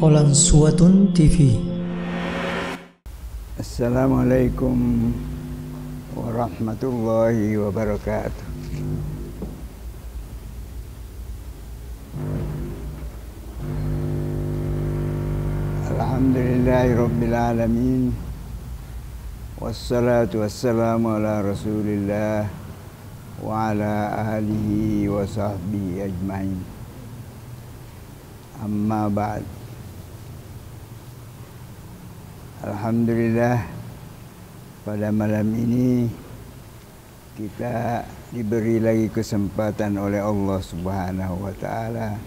Qalansuwatun TV. Assalamualaikum warahmatullahi wabarakatuh. Alhamdulillahi rabbil alamin. Wassalatu wassalamu ala rasulillah wa ala alihi wa sahbihi ajmain. Amma ba'd. Alhamdulillah, pada malam ini kita diberi lagi kesempatan oleh Allah Subhanahu wa taala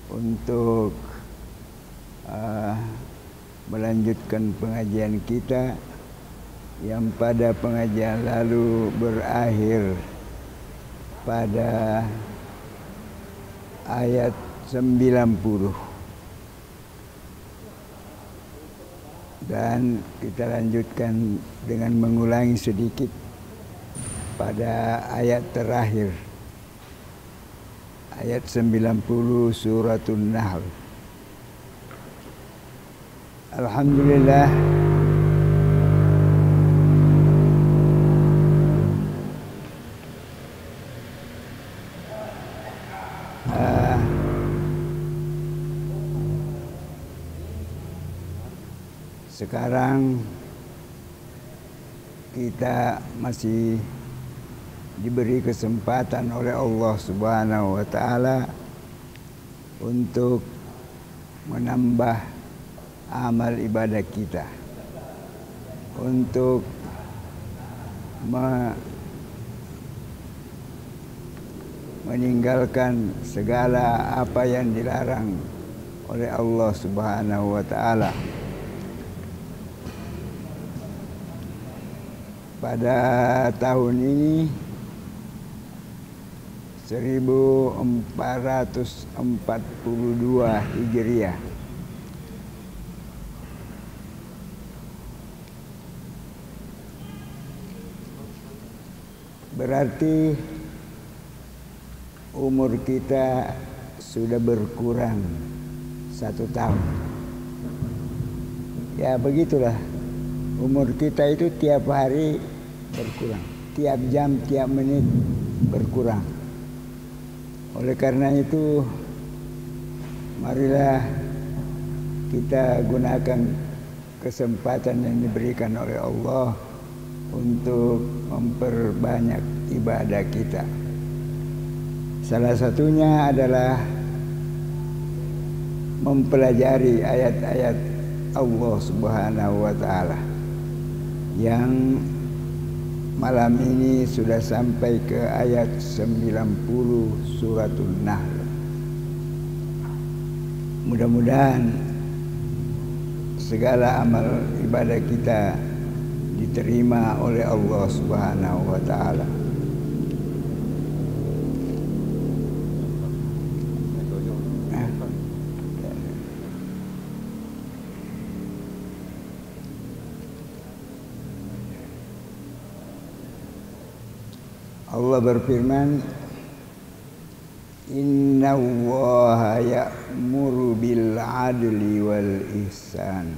untuk melanjutkan pengajian kita yang pada pengajian lalu berakhir pada ayat 90, dan kita lanjutkan dengan mengulangi sedikit pada ayat terakhir, ayat 90 Suratun Nahl. Alhamdulillah, sekarang kita masih diberi kesempatan oleh Allah Subhanahu wa taala untuk menambah amal ibadah kita, untuk meninggalkan segala apa yang dilarang oleh Allah Subhanahu wa taala. Pada tahun ini 1442 Hijriah, berarti umur kita sudah berkurang 1 tahun. Ya begitulah, umur kita itu tiap hari berkurang, tiap jam, tiap menit berkurang. Oleh karena itu, marilah kita gunakan kesempatan yang diberikan oleh Allah untuk memperbanyak ibadah kita. Salah satunya adalah mempelajari ayat-ayat Allah Subhanahu wa taala yang malam ini sudah sampai ke ayat 90 Suratul Nahl. Mudah-mudahan segala amal ibadah kita diterima oleh Allah Subhanahu wa taala. Allah berfirman, Inna Allaha ya'muru bil adli wal ihsan.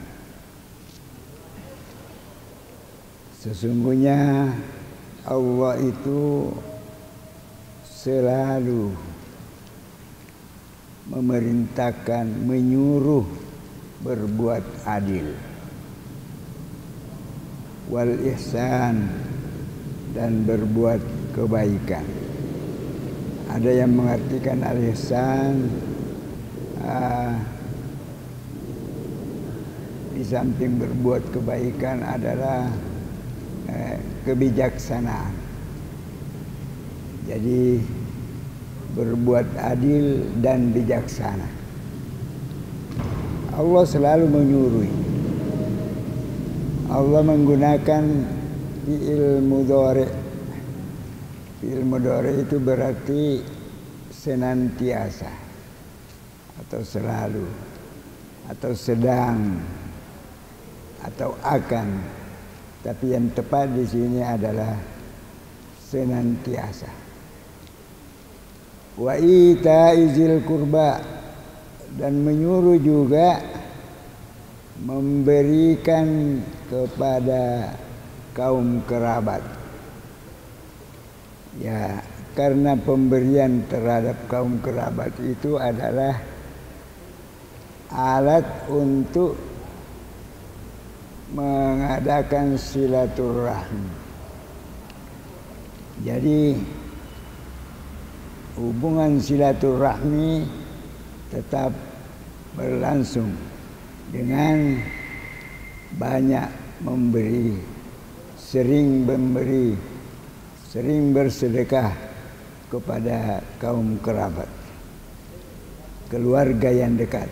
Sesungguhnya Allah itu selalu memerintahkan, menyuruh berbuat adil, wal ihsan, dan berbuat kebaikan. Ada yang mengartikan al-ihsan di samping berbuat kebaikan adalah kebijaksanaan. Jadi berbuat adil dan bijaksana. Allah selalu menyuruh. Allah menggunakan fi'il mudhari'. Fi'il mudhari' itu berarti senantiasa atau selalu atau sedang atau akan. Tapi yang tepat di sini adalah senantiasa. Wa ita'i zil qurba, dan menyuruh juga memberikan kepada kaum kerabat. Ya, karena pemberian terhadap kaum kerabat itu adalah alat untuk mengadakan silaturahmi. Jadi hubungan silaturahmi tetap berlangsung dengan banyak memberi, sering bersedekah kepada kaum kerabat, keluarga yang dekat.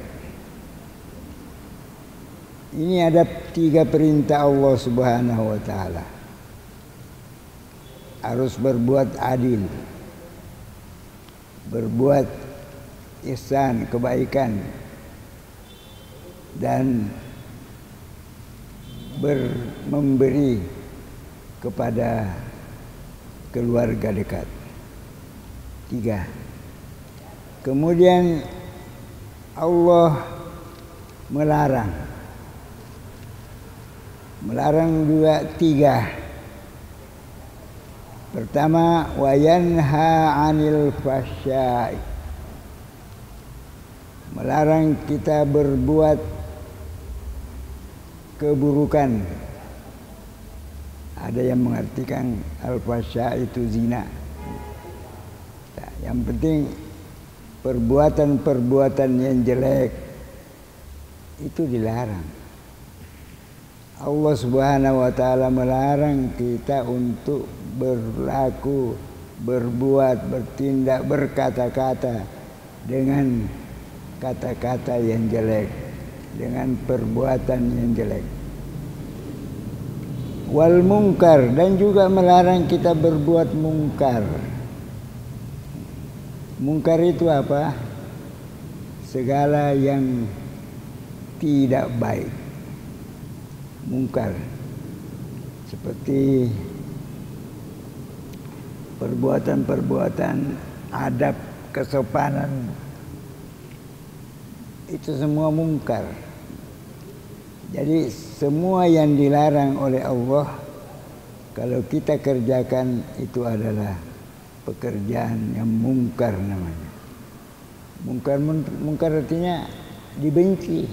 Ini ada 3 perintah Allah Subhanahu wa taala. Harus berbuat adil, berbuat ihsan, kebaikan, dan memberi kepada keluarga dekat. 3. Kemudian Allah melarang juga 3. Pertama, wa yanha 'anil fahsya'i. Melarang kita berbuat keburukan. Ada yang mengartikan al-fahsya itu zina. Nah, yang penting perbuatan-perbuatan yang jelek itu dilarang. Allah Subhanahu wa taala melarang kita untuk berlaku, berbuat, bertindak, berkata-kata dengan kata-kata yang jelek, dengan perbuatan yang jelek. Wal mungkar, dan juga melarang kita berbuat mungkar. Mungkar itu apa? Segala yang tidak baik. Mungkar seperti perbuatan-perbuatan adab kesopanan, itu semua mungkar. Jadi semua yang dilarang oleh Allah, kalau kita kerjakan itu adalah pekerjaan yang mungkar namanya. Mungkar artinya dibenci,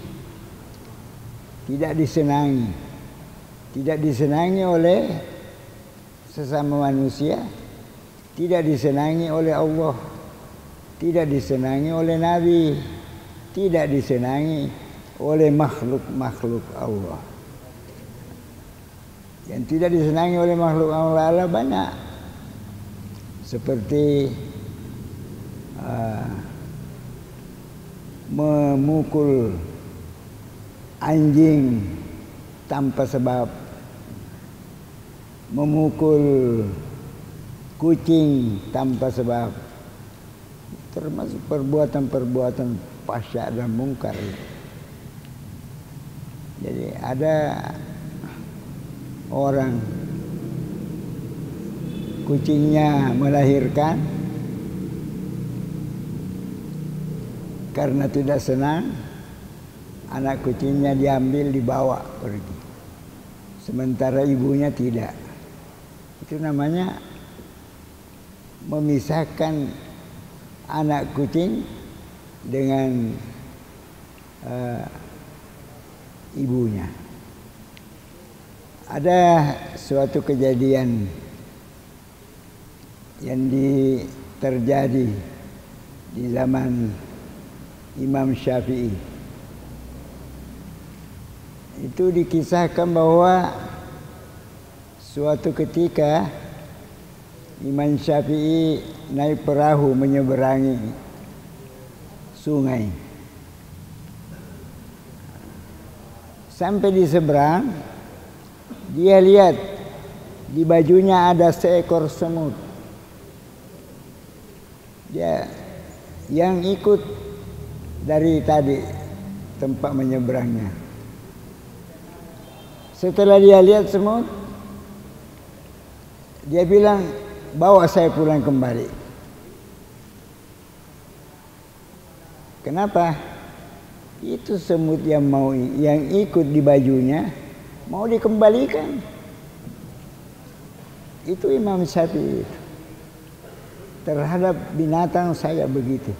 tidak disenangi. Tidak disenangi oleh sesama manusia, tidak disenangi oleh Allah, tidak disenangi oleh Nabi, tidak disenangi oleh makhluk-makhluk Allah. Yang tidak disenangi oleh makhluk Allah banyak. Seperti memukul anjing tanpa sebab, memukul kucing tanpa sebab, termasuk perbuatan-perbuatan fahsya dan mungkar. Jadi ada orang kucingnya melahirkan, karena tidak senang, anak kucingnya diambil, dibawa pergi, sementara ibunya tidak. Itu namanya memisahkan anak kucing dengan ibunya. Ada suatu kejadian yang terjadi di zaman Imam Syafi'i. Itu dikisahkan bahwa suatu ketika Imam Syafi'i naik perahu menyeberangi sungai. Sampai di seberang, dia lihat di bajunya ada seekor semut. Dia yang ikut dari tadi tempat menyeberangnya. Setelah dia lihat semut, dia bilang, bawa saya pulang kembali. Kenapa? Itu semut yang ikut di bajunya mau dikembalikan. Itu Imam Syafi'i itu. Terhadap binatang saya begitu,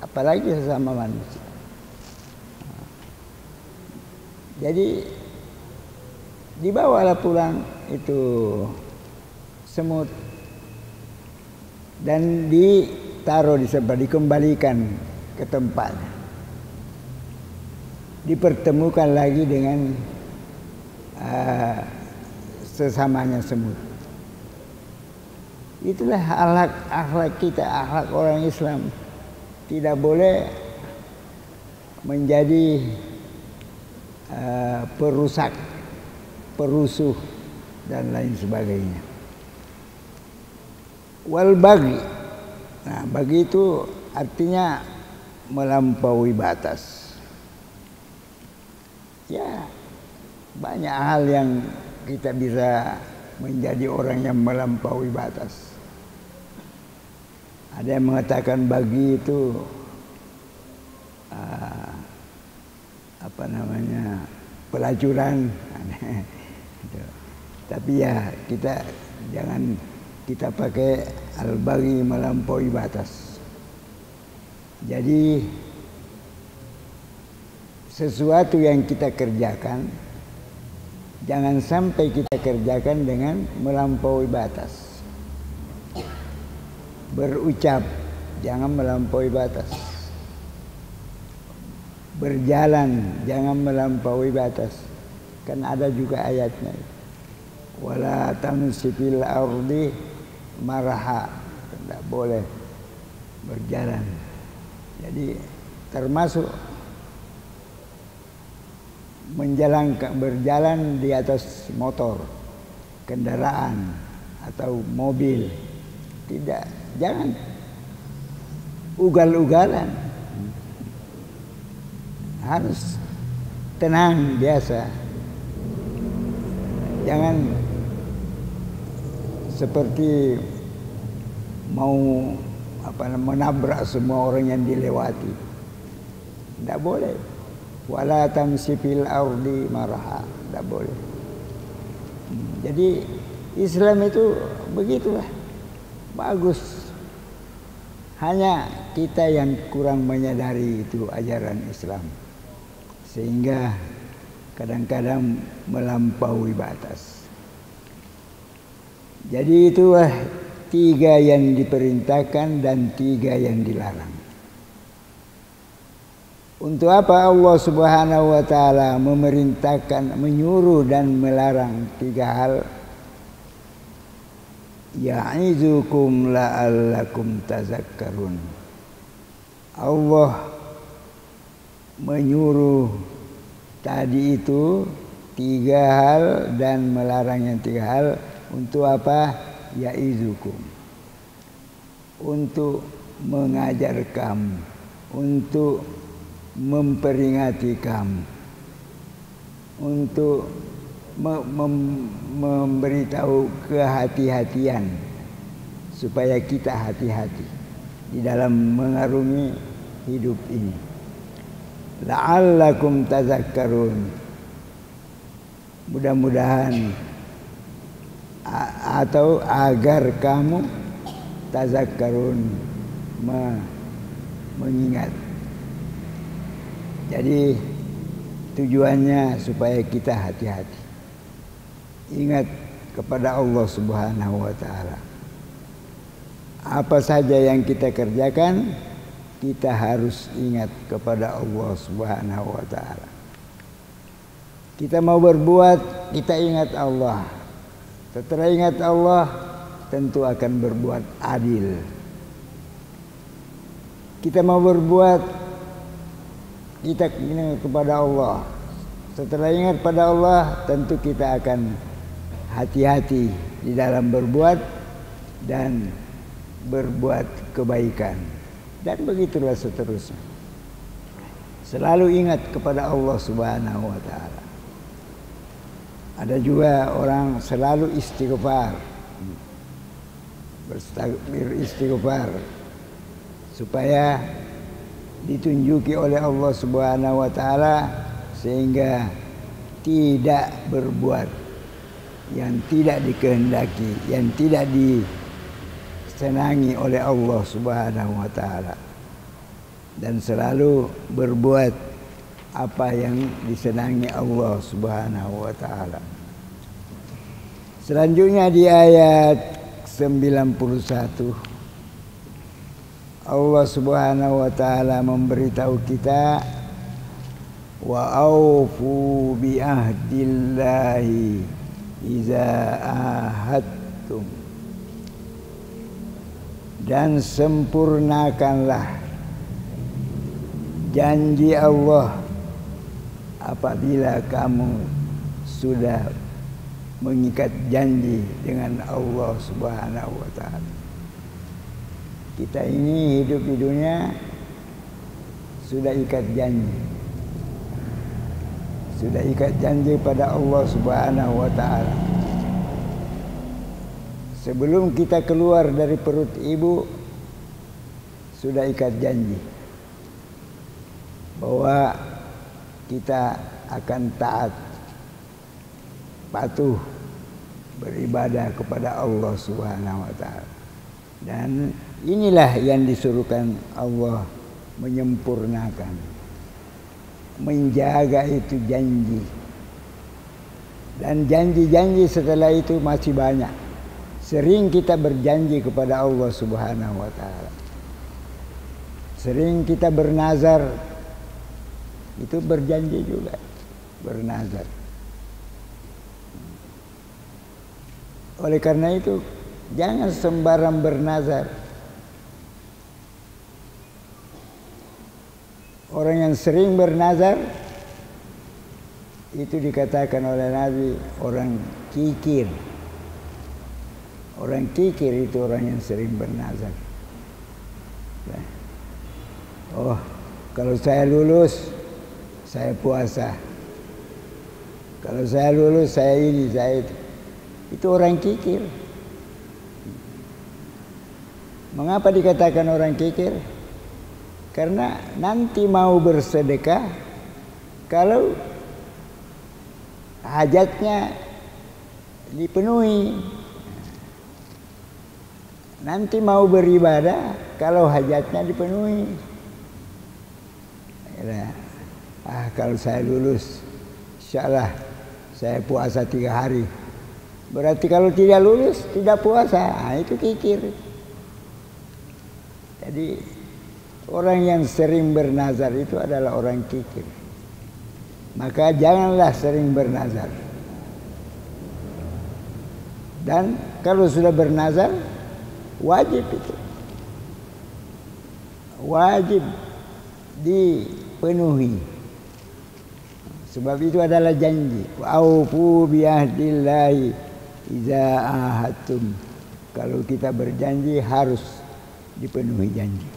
apalagi sesama manusia. Jadi dibawalah pulang itu semut dan ditaruh di sebelah, dikembalikan ke tempatnya. Dipertemukan lagi dengan sesamanya semut. Itulah akhlak kita, akhlak orang Islam. Tidak boleh menjadi perusak, perusuh dan lain sebagainya. Wal bagi. Nah, bagi itu artinya melampaui batas. Ya, banyak hal yang kita bisa menjadi orang yang melampaui batas. Ada yang mengatakan bagi itu pelacuran. Tapi ya jangan kita pakai al-baghi, melampaui batas. Jadi sesuatu yang kita kerjakan jangan sampai kita kerjakan dengan melampaui batas. Berucap jangan melampaui batas. Berjalan jangan melampaui batas. Kan ada juga ayatnya. Wala tamsi fil ardi maraha. Tidak boleh berjalan. Jadi termasuk berjalan di atas motor, kendaraan atau mobil. Tidak, jangan ugal-ugalan. Harus tenang, biasa. Jangan seperti mau menabrak semua orang yang dilewati. Tidak boleh. Wala tamsi fil ardi maraha. Tidak boleh. Jadi Islam itu begitulah. Bagus. Hanya kita yang kurang menyadari itu ajaran Islam. Sehingga kadang-kadang melampaui batas. Jadi itulah 3 yang diperintahkan dan 3 yang dilarang. Untuk apa Allah Subhanahu wa taala memerintahkan, menyuruh dan melarang 3 hal? Ya'izukum la'allakum tazakkarun. Allah menyuruh tadi itu 3 hal dan melarang yang 3 hal. Untuk apa? Ya'izukum. Untuk mengajar kamu, untuk memperingati kamu, untuk memberitahu kehati-hatian supaya kita hati-hati di dalam mengarungi hidup ini. La'allakum tazakkarun. Mudah-mudahan atau agar kamu tazakkarun, mengingat. Jadi tujuannya supaya kita hati-hati. Ingat kepada Allah Subhanahu wa taala. Apa saja yang kita kerjakan, kita harus ingat kepada Allah Subhanahu wa taala. Kita mau berbuat, kita ingat Allah. Setelah ingat Allah, tentu akan berbuat adil. Kita mau berbuat, kita ingat kepada Allah. Setelah ingat pada Allah, tentu kita akan hati-hati di dalam berbuat dan berbuat kebaikan. Dan begitulah seterusnya. Selalu ingat kepada Allah Subhanahu wa taala. Ada juga orang selalu istighfar. Beristighfar supaya ditunjuki oleh Allah Subhanahu wa taala sehingga tidak berbuat yang tidak dikehendaki, yang tidak disenangi oleh Allah Subhanahu wa taala, dan selalu berbuat apa yang disenangi Allah Subhanahu wa taala. Selanjutnya di ayat 91 Allah Subhanahu wa taala memberitahu kita, wa aufu bi ahdillahi iza ahadtum, dan sempurnakanlah janji Allah apabila kamu sudah mengikat janji dengan Allah Subhanahu wa taala. Kita ini hidup di dunia sudah ikat janji. Sudah ikat janji pada Allah Subhanahu wa taala. Sebelum kita keluar dari perut ibu sudah ikat janji bahwa kita akan taat, patuh, beribadah kepada Allah Subhanahu wa taala. Dan inilah yang disuruhkan Allah, menyempurnakan, menjaga itu janji. Dan janji-janji setelah itu masih banyak. Sering kita berjanji kepada Allah Subhanahu wa taala. Sering kita bernazar, itu berjanji juga, bernazar. Oleh karena itu jangan sembarang bernazar. Orang yang sering bernazar itu dikatakan oleh Nabi orang kikir. Orang kikir itu orang yang sering bernazar. Oh, kalau saya lulus, saya puasa. Kalau saya lulus, saya ini, saya itu. Itu orang kikir. Mengapa dikatakan orang kikir? Karena nanti mau bersedekah, kalau hajatnya dipenuhi. Nanti mau beribadah, kalau hajatnya dipenuhi. Kalau saya lulus, insyaallah saya puasa 3 hari. Berarti kalau tidak lulus, tidak puasa. Itu kikir. Jadi orang yang sering bernazar itu adalah orang kikir. Maka janganlah sering bernazar. Dan kalau sudah bernazar, wajib itu. Wajib dipenuhi. Sebab itu adalah janji. Aufu bi ahdillahi iza ahadtum. Kalau kita berjanji harus dipenuhi janji.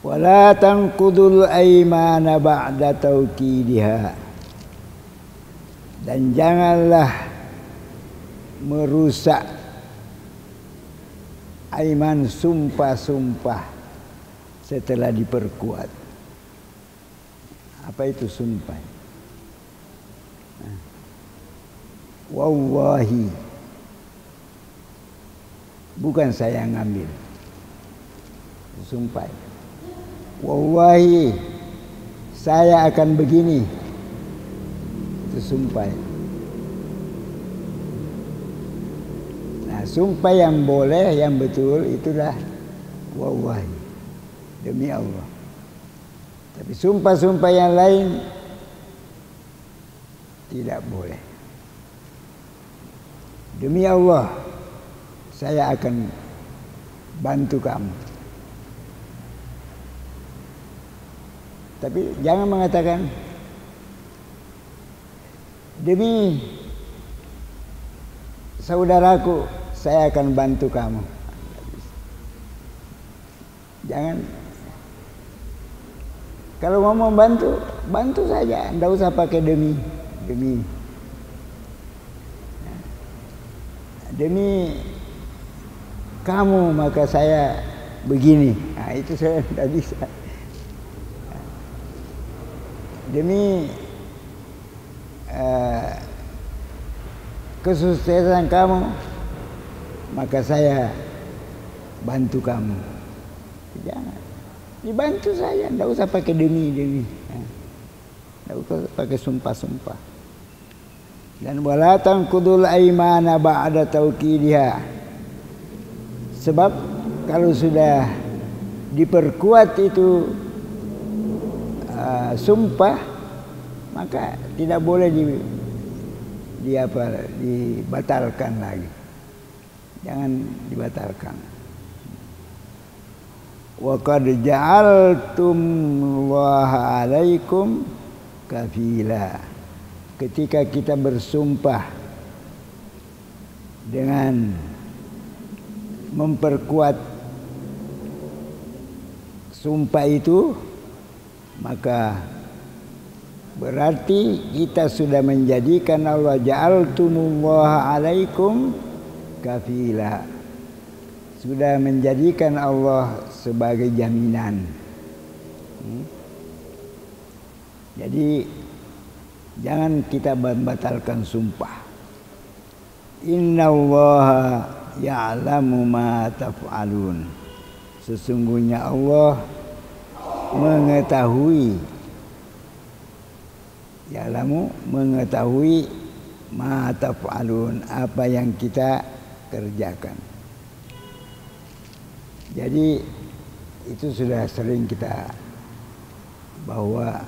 Wala tanqudul aymana ba'da taukidiha. Dan janganlah merusak aiman, sumpah-sumpah setelah diperkuat. Apa itu sumpah? Wallahi, bukan saya yang ngambil. Sumpah. Wallahi, saya akan begini. Itu sumpah. Nah, sumpah yang boleh, yang betul itulah wallahi, demi Allah. Tapi sumpah-sumpah yang lain tidak boleh. Demi Allah, saya akan bantu kamu. Tapi jangan mengatakan demi saudaraku, saya akan bantu kamu. Jangan. Kalau mau membantu, bantu saja. Tidak usah pakai demi. Demi kamu maka saya begini. itu saya tidak bisa. Demi kesuksesan kamu, maka saya bantu kamu. Jangan, dibantu saja, tidak usah pakai demi. Tidak usah pakai sumpah-sumpah. Dan wala tanqudul aimana ba'da tauqidiha. Sebab kalau sudah diperkuat itu sumpah, maka tidak boleh dibatalkan lagi. Jangan dibatalkan. Wa qad ja'altumullaha 'alaikum kafila. Ketika kita bersumpah dengan memperkuat sumpah itu, maka berarti kita sudah menjadikan Allah ja'altumullaha 'alaikum kafila. Sudah menjadikan Allah sebagai jaminan. Jadi jangan kita membatalkan sumpah. Innallaha ya'lamu ma taf'alun. Sesungguhnya Allah mengetahui, ya'lamu, mengetahui ma taf'alun, apa yang kita kerjakan. Jadi itu sudah sering kita bahwa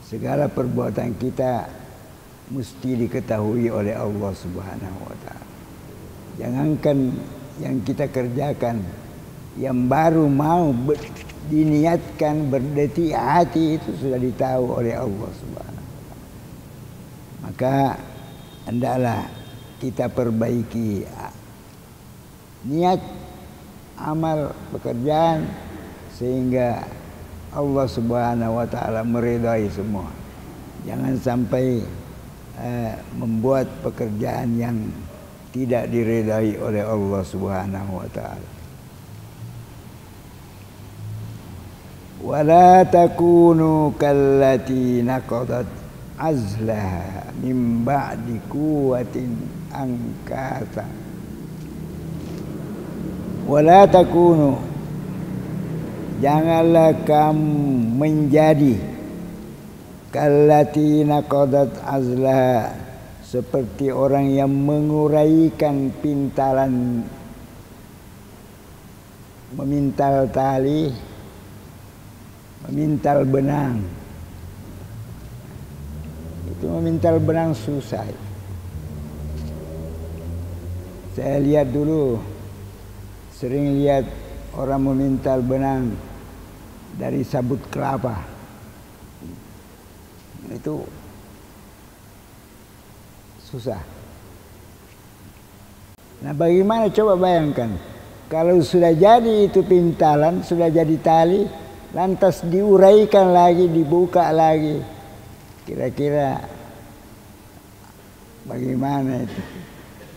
segala perbuatan kita mesti diketahui oleh Allah Subhanahu wa taala. Jangankan yang kita kerjakan, yang baru mau diniatkan berdetik hati itu sudah ditahu oleh Allah Subhanahu wa taala. Maka hendaklah kita perbaiki niat, amal, pekerjaan, sehingga Allah Subhanahu wa taala meridai semua. Jangan sampai membuat pekerjaan yang tidak diridai oleh Allah Subhanahu wa taala. Wala takunu kallati naqadat azlaha min ba'di quwwatin ankasa. Wala takunu, janganlah kamu menjadi kallati naqadat azlaha, seperti orang yang menguraikan pintalan, memintal tali, memintal benang. Itu memintal benang susah. Saya lihat dulu, sering lihat orang memintal benang dari sabut kelapa. Itu susah. Nah, bagaimana, coba bayangkan kalau sudah jadi itu pintalan, sudah jadi tali, lantas diuraikan lagi, dibuka lagi, kira-kira bagaimana itu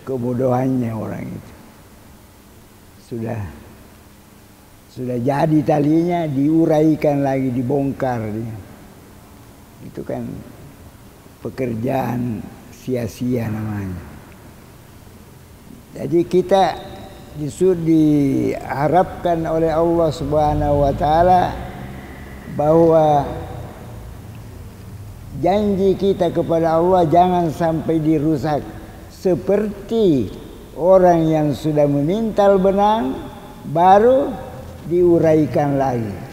kebodohannya orang itu. Sudah jadi talinya, diuraikan lagi, dibongkar dia. Itu kan pekerjaan sia-sia namanya. Jadi kita diharapkan oleh Allah Subhanahu wa taala bahwa janji kita kepada Allah jangan sampai dirusak, seperti orang yang sudah memintal benang baru diuraikan lagi.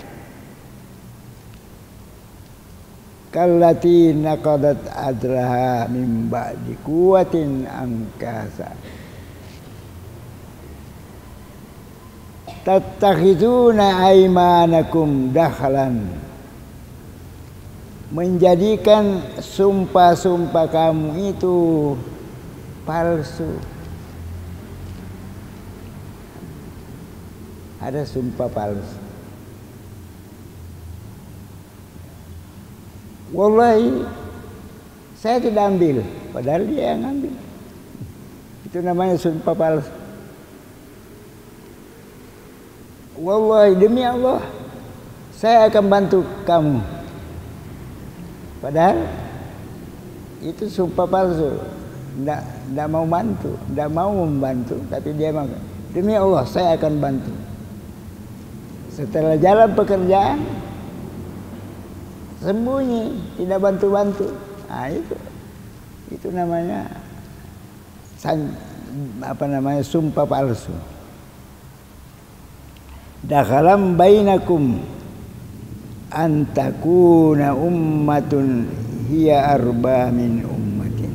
Kallati naqadat adraha min ba'di quwwatin ankasa. Tattakhiduna aymanakum dakhlan, menjadikan sumpah-sumpah kamu itu palsu. Ada sumpah palsu. Wallahi saya tidak ambil, padahal dia yang ambil. Itu namanya sumpah palsu. Wallahi, demi Allah, saya akan bantu kamu. Padahal itu sumpah palsu. Tidak mau bantu, tidak mau membantu, tapi dia mau. Demi Allah, saya akan bantu. Setelah jalan pekerjaan, sembunyi, tidak bantu-bantu. Nah, itu namanya sumpah palsu. Dakhalam bainakum antakuna ummatun hiya arba min ummatin.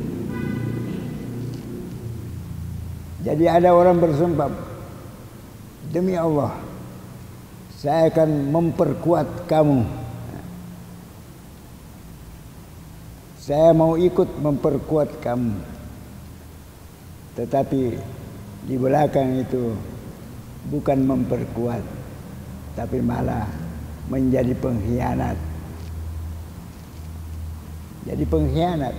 Jadi ada orang bersumpah, demi Allah, saya akan memperkuat kamu. Saya mau ikut memperkuat kamu. Tetapi di belakang itu bukan memperkuat, tapi malah menjadi pengkhianat. Jadi pengkhianat.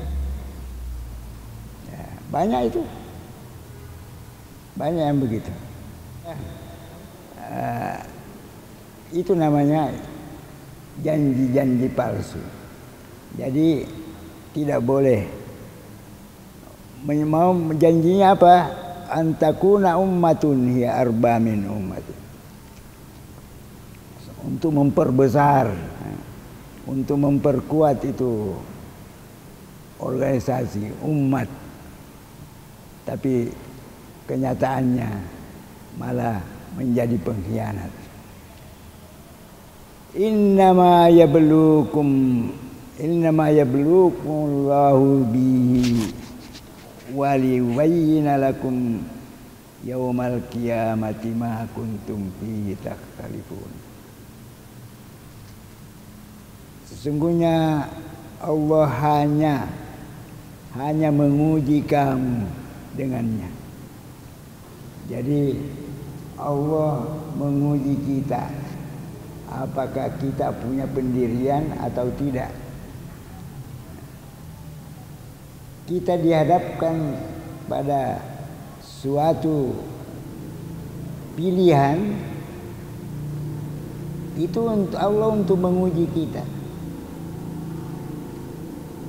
Ya, banyak itu. Banyak yang begitu. Itu namanya janji-janji palsu. Jadi tidak boleh. Mau janjinya apa? Antakuna ummatun hiya arba min ummatin. Untuk memperbesar, untuk memperkuat itu organisasi umat. Tapi kenyataannya malah menjadi pengkhianat. Innama yablukumullahu bihi waliyubayyina lakum yaumal qiyamati ma kuntum fihi takhtalifun. Sesungguhnya Allah hanya menguji kamu dengannya. Jadi Allah menguji kita, apakah kita punya pendirian atau tidak. Kita dihadapkan pada suatu pilihan, itu untuk Allah untuk menguji kita.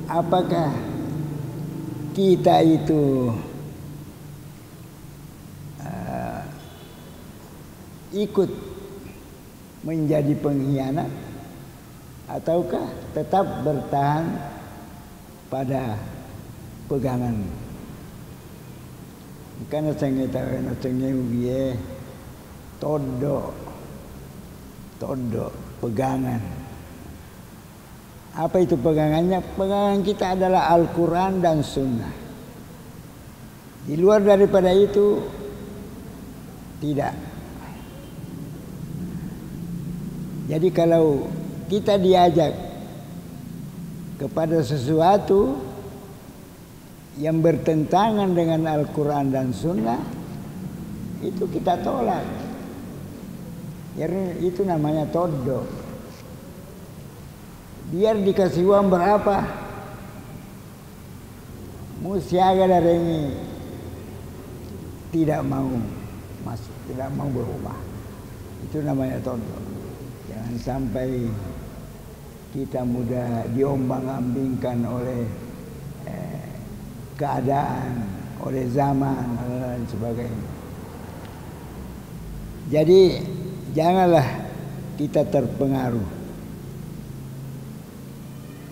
Apakah kita itu ikut menjadi pengkhianat ataukah tetap bertahan pada pegangan. Karena saya tahu biye todo pegangan. Apa itu pegangannya? Pegangan kita adalah Al-Quran dan Sunnah. Di luar daripada itu tidak. Jadi kalau kita diajak kepada sesuatu yang bertentangan dengan Al-Quran dan Sunnah, itu kita tolak. Itu namanya todo. Biar dikasih uang berapa, musiaga dari ini tidak mau masuk, tidak mau berubah. Itu namanya todo. Jangan sampai kita mudah diombang-ambingkan oleh keadaan, oleh zaman dan sebagainya. Jadi janganlah kita terpengaruh.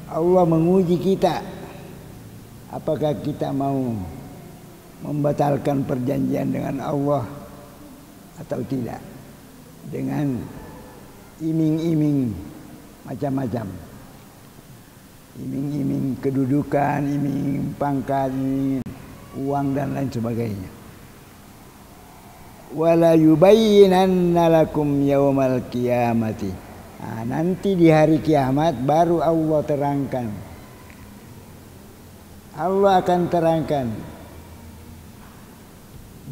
Allah menguji kita, apakah kita mau membatalkan perjanjian dengan Allah atau tidak, dengan iming-iming macam-macam, iming-iming kedudukan, iming pangkat, iming uang dan lain sebagainya. Wala yubayyinanna lakum yaumal qiyamati. Nah, nanti di hari kiamat baru Allah terangkan. Allah akan terangkan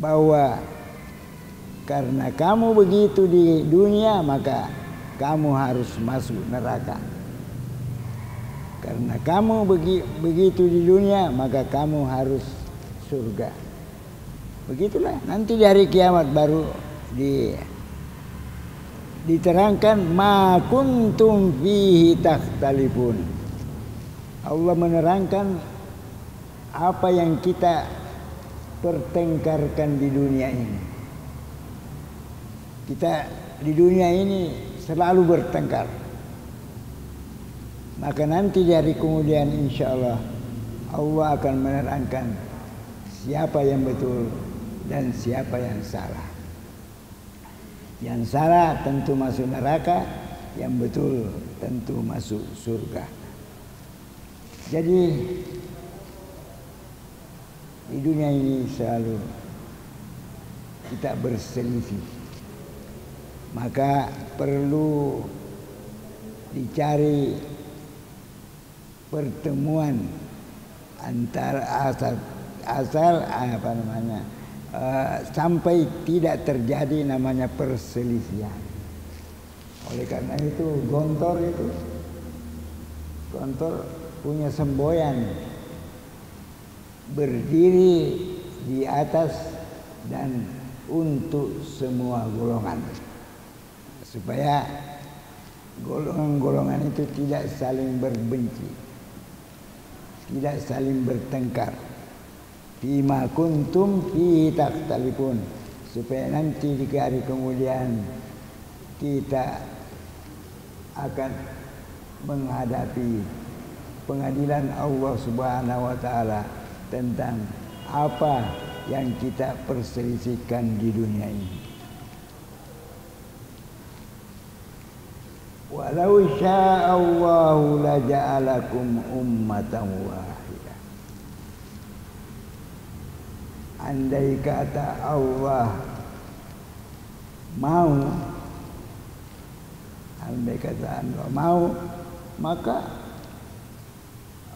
bahwa karena kamu begitu di dunia, maka kamu harus masuk neraka. Karena kamu begitu di dunia, maka kamu harus surga. Begitulah nanti di hari kiamat baru diterangkan ma kuntum fihi takhtalifun. Allah menerangkan apa yang kita pertengkarkan di dunia ini. Kita di dunia ini selalu bertengkar. Maka nanti di hari kemudian insya Allah Allah akan menerangkan siapa yang betul dan siapa yang salah. Yang salah tentu masuk neraka, yang betul tentu masuk surga. Jadi di dunia ini selalu kita berselisih. Maka perlu dicari pertemuan antara asal sampai tidak terjadi namanya perselisihan. Oleh karena itu Gontor punya semboyan berdiri di atas dan untuk semua golongan, supaya golongan-golongan itu tidak saling berbenci, tidak saling bertengkar. Bima kuntum fi takhtalifun, supaya nanti di hari kemudian kita akan menghadapi pengadilan Allah Subhanahu wa taala tentang apa yang kita perselisihkan di dunia ini. Walau sya'allahu laja'alakum ummatan wahidah. Andai kata Allah mau, maka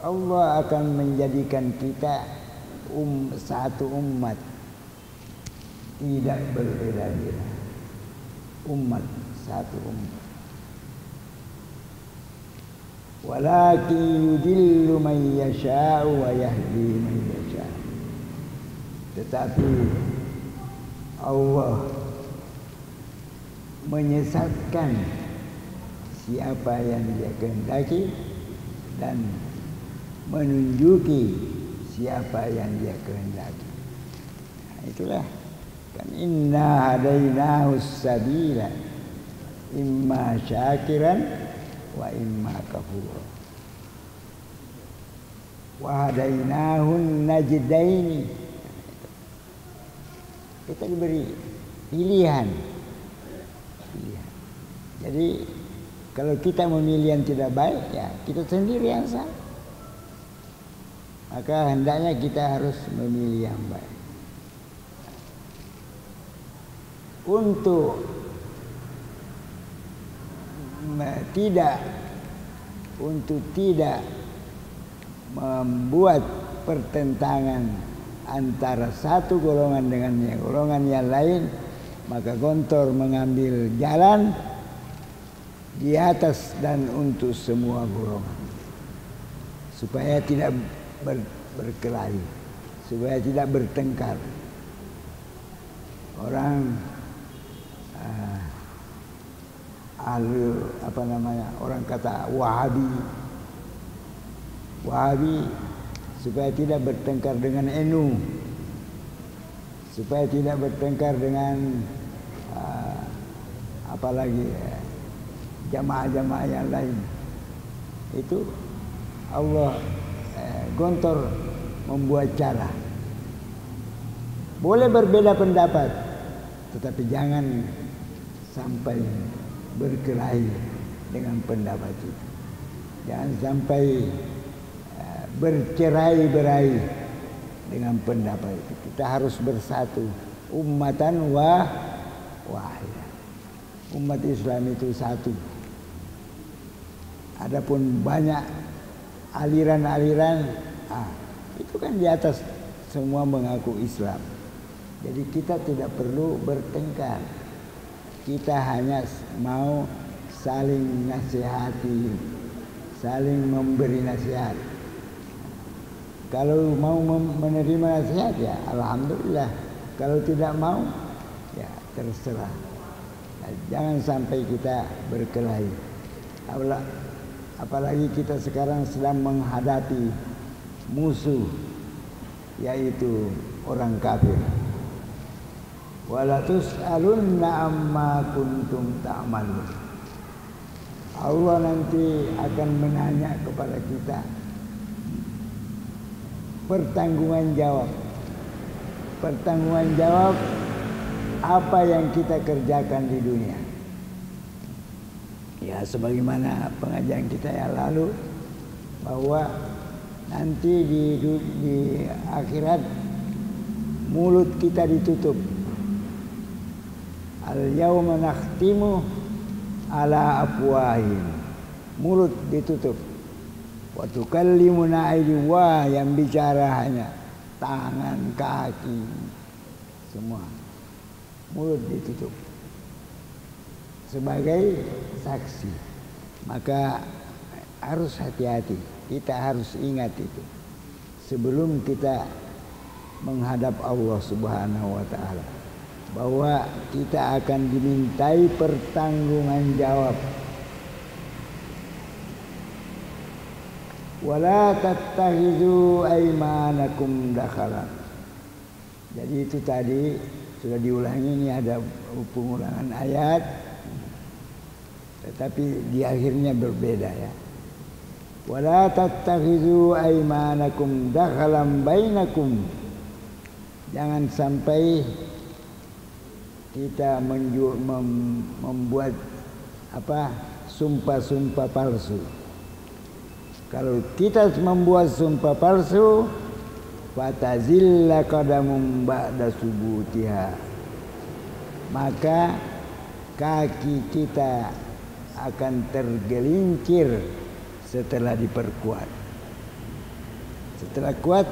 Allah akan menjadikan kita satu umat, tidak berbeda-beda. Umat, satu umat. Walakin yudillu man yasha'u wa yahdi man yasha'u. Tetapi Allah menyesatkan siapa yang Dia kehendaki dan menunjuki siapa yang Dia kehendaki. Nah, itulah kan inna hadainahu sabila imma syakiran wa imma kafura wa hadainahun najdaini. Kita diberi pilihan. Jadi kalau kita memilih yang tidak baik, ya kita sendiri yang salah. Maka hendaknya kita harus memilih yang baik. Untuk tidak membuat pertentangan antara satu golongan dengan golongan yang lain, maka Gontor mengambil jalan di atas dan untuk semua golongan, supaya tidak berkelahi, supaya tidak bertengkar. Orang orang kata Wahabi supaya tidak bertengkar dengan NU, supaya tidak bertengkar dengan apalagi jamaah-jamaah yang lain. Itu Allah Gontor membuat cara. Boleh berbeda pendapat, tetapi jangan sampai berkelahi dengan pendapat itu. Jangan sampai bercerai-berai dengan pendapat itu. Kita harus bersatu, ummatan wahidah. Umat Islam itu satu. Adapun banyak aliran-aliran, itu kan di atas semua mengaku Islam. Jadi kita tidak perlu bertengkar. Kita hanya mau saling nasihati, saling memberi nasihat. Kalau mau menerima nasihat, ya alhamdulillah. Kalau tidak mau, ya terserah. Jangan sampai kita berkelahi. Apalagi kita sekarang sedang menghadapi musuh, yaitu orang kafir. Wala tus'alunna amma kuntum ta'malun. Allah nanti akan menanya kepada kita, pertanggungan jawab apa yang kita kerjakan di dunia. Ya, sebagaimana pengajian kita yang lalu, bahwa nanti di akhirat mulut kita ditutup. Al-yawma nakhtimu ala afwahim, mulut ditutup. Wa tukallimuna aydihim, yang bicara hanya tangan, kaki, semua. Mulut ditutup sebagai saksi. Maka harus hati-hati, kita harus ingat itu sebelum kita menghadap Allah Subhanahu wa ta'ala, bahwa kita akan dimintai pertanggungan jawab. Wala tattakhidhu aymanakum dakhalan. Jadi itu tadi sudah diulangi, ini ada pengulangan ayat, tetapi di akhirnya berbeda ya. Wala tattakhidhu aymanakum dakhalan bainakum. Jangan sampai kita membuat sumpah-sumpah palsu. Kalau kita membuat sumpah palsu, fatazilla qadamun ba'da subutiha, maka kaki kita akan tergelincir setelah diperkuat. Setelah kuat,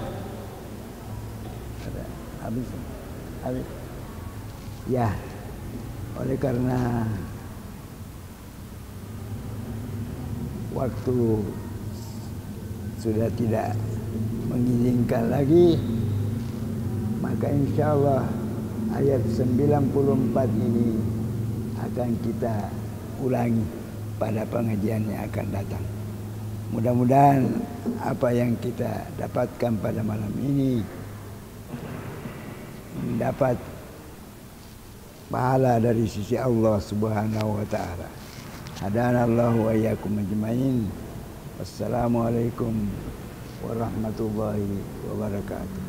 habis. Ya, oleh karena waktu sudah tidak mengizinkan lagi, maka insya Allah ayat 94 ini akan kita ulangi pada pengajian yang akan datang. Mudah-mudahan apa yang kita dapatkan pada malam ini mendapat pahala dari sisi Allah Subhanahu wa ta'ala. Hadanallahu wa iyyakum ajmain. Wassalamualaikum warahmatullahi wabarakatuh.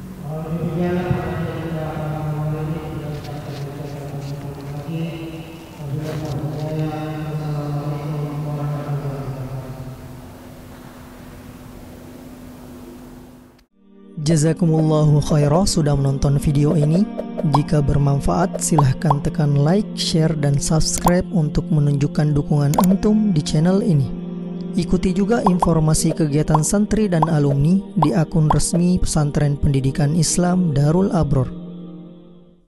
Jazakumullahu khairah sudah menonton video ini. Jika bermanfaat, silahkan tekan like, share, dan subscribe untuk menunjukkan dukungan antum di channel ini. Ikuti juga informasi kegiatan santri dan alumni di akun resmi Pesantren Pendidikan Islam Darul Abror.